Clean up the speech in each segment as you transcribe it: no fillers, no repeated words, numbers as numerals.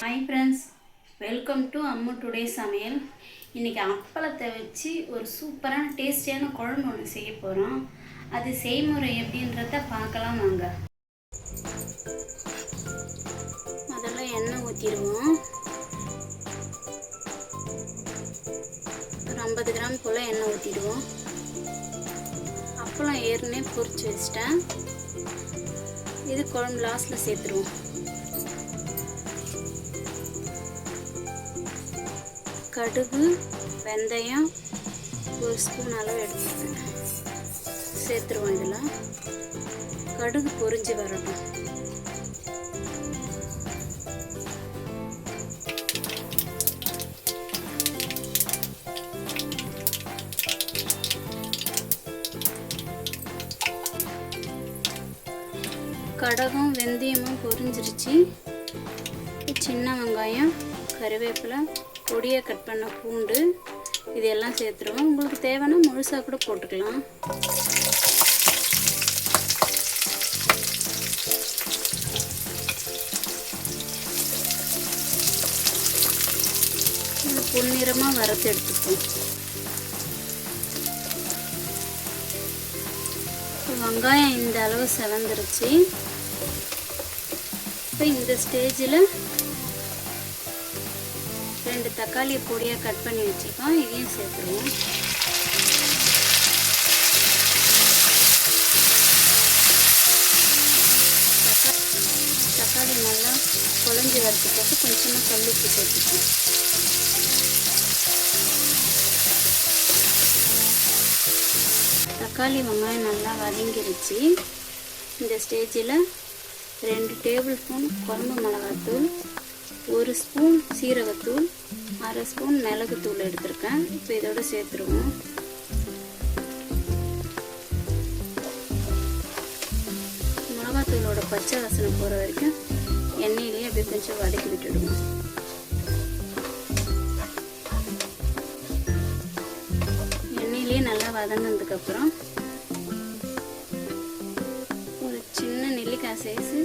Hi friends, welcome to Ammu today சமையல். இன்றைக்கி அப்பளத்தை வச்சு ஒரு சூப்பரான டேஸ்டியான குழம்பு ஒன்று செய்ய போகிறோம். அது செய்முறை எப்படின்றத பார்க்கலாம் வாங்க. முதல்ல எண்ணெய் ஊற்றிடுவோம். ஒரு 50 கிராம் போல் எண்ணெய் ஊற்றிடுவோம். அப்பளம் ஏற்கனவே பொரிச்சு வச்சிட்டேன். இது குழம்பு லாஸ்ட்டில் சேர்த்துருவோம். கடுகு, வெந்தயம் ஒரு ஸ்பூன் அளவு எடுத்துருக்கேன், சேர்த்துருவோம். இதில் கடுகு பொரிஞ்சு வரணும். கடுகும் வெந்தயமும் பொரிஞ்சிருச்சு. சின்ன வெங்காயம், கருவேப்பிலை, பொடியை கட் பண்ண பூண்டு இதெல்லாம் சேர்த்துருவோம். உங்களுக்கு தேவைன்னா முழுசாக கூட போட்டுக்கலாம். இது பொன்னிறமாக வறுத்து எடுத்துப்போம். வெங்காயம் இந்த அளவு செவந்துருச்சு. இப்போ இந்த ஸ்டேஜில் 2 தக்காளி பொடியாக கட் பண்ணி வச்சுக்கோம். இதையும் சேர்த்துருவோம். தக்காளி நல்லா குழஞ்சி வறுத்து போட்டு கொஞ்சமாக கல்லுப்பு சேர்த்துக்கோம். தக்காளி வெங்காயம் நல்லா வதங்கிருச்சு. இந்த ஸ்டேஜில் 2 டேபிள் ஸ்பூன் குழம்பு மிளகாத்தூள், 1 ஸ்பூன் சீரகத்தூள், 1/2 ஸ்பூன் மிளகுத்தூள் எடுத்திருக்கேன். இப்போ இதோட சேர்த்துருவோம். மிளகாத்தூளோட பச்சை வாசனை போகிற வரைக்கும் எண்ணெயிலேயே அப்படியே கொஞ்சம் வதக்கி விட்டுடுவோம். எண்ணெயிலேயே நல்லா வதங்கினதுக்கப்புறம் ஒரு சின்ன நெல்லிக்காய் சைஸு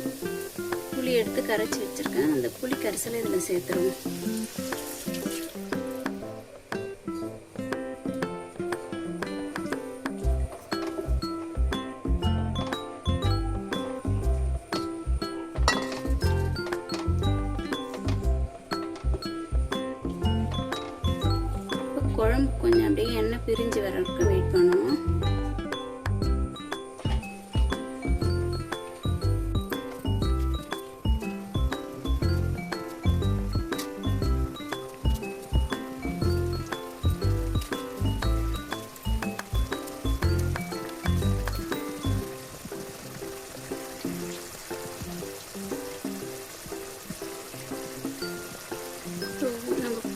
புளி எடுத்து கரைச்சி வச்சிருக்கேன். அந்த புளி கரைசலை இதில் சேர்த்துருவோம். குழம்பு கொஞ்சம் அப்படியே எண்ணெய் பிரிஞ்சு வர்றதுக்கு வெயிட் பண்ணுவோம்.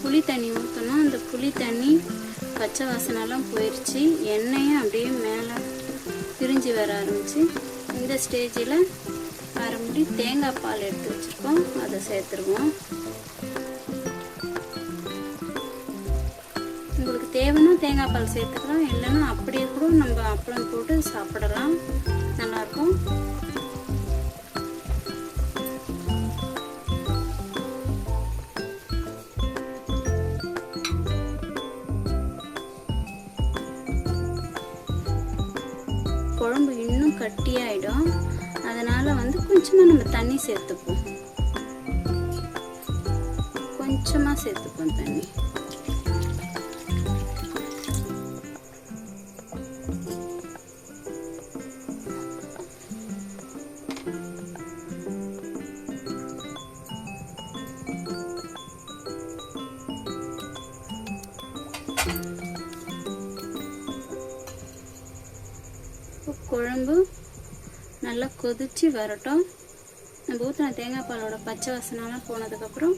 புளி தண்ணி ஊற்றணும். அந்த புளி தண்ணி பச்சை வாசனைலாம் போயிடுச்சு. எண்ணெயும் அப்படியே மேலே பிரிஞ்சு வர ஆரம்பிச்சு. இந்த ஸ்டேஜில் 1/2 முடி தேங்காய் பால் எடுத்து வச்சுருக்கோம், அதை சேர்த்துருவோம். உங்களுக்கு தேவைன்னா தேங்காய் பால் சேர்த்துக்கலாம், இல்லைன்னா அப்படியே கூட நம்ம அப்பளம் போட்டு சாப்பிடலாம், நல்லாயிருக்கும். குழம்பு இன்னும் கட்டியாயிடும். அதனால கொஞ்சமாக நம்ம தண்ணி சேர்த்துப்போம். கொஞ்சமாக சேர்த்துப்போம் தண்ணி. குழம்பு நல்லா கொதிச்சு வரட்டும். நம்ம ஊற்றின தேங்காய் பாலோட பச்சை வாசனைலாம் போனதுக்கப்புறம்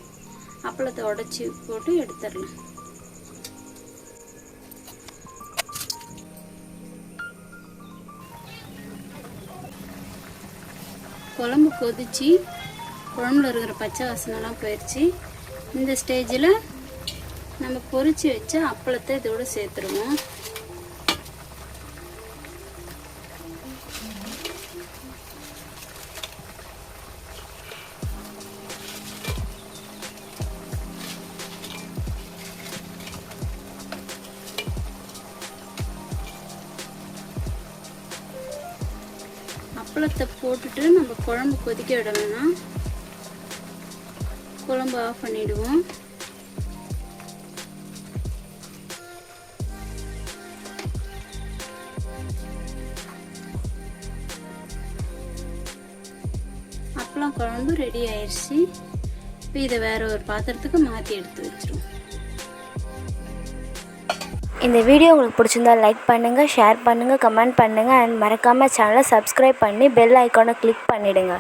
அப்பளத்தை உடச்சி போட்டு எடுத்துடலாம். குழம்பு கொதிச்சு குழம்புல இருக்கிற பச்சை வாசனைலாம் போயிடுச்சு. இந்த ஸ்டேஜில் நம்ம பொரிச்சு வச்ச அப்பளத்தை இதோட சேர்த்துருவோம். அப்பளத்தை போட்டுட்டு நம்ம குழம்பு கொதிக்க விட வேணாம். குழம்பு ஆஃப் பண்ணிடுவோம். அப்பளம் குழம்பு ரெடி ஆயிடுச்சு. இப்போ இதை வேற ஒரு பாத்திரத்துக்கு மாற்றி எடுத்து வச்சிருவோம். இந்த வீடியோ உங்களுக்கு பிடிச்சிருந்தா லைக் பண்ணுங்கள், ஷேர் பண்ணுங்கள், கமெண்ட் பண்ணுங்கள் அண்ட் மறக்காமல் சேனலை சப்ஸ்கிரைப் பண்ணி பெல் ஐக்கானை கிளிக் பண்ணிவிடுங்க.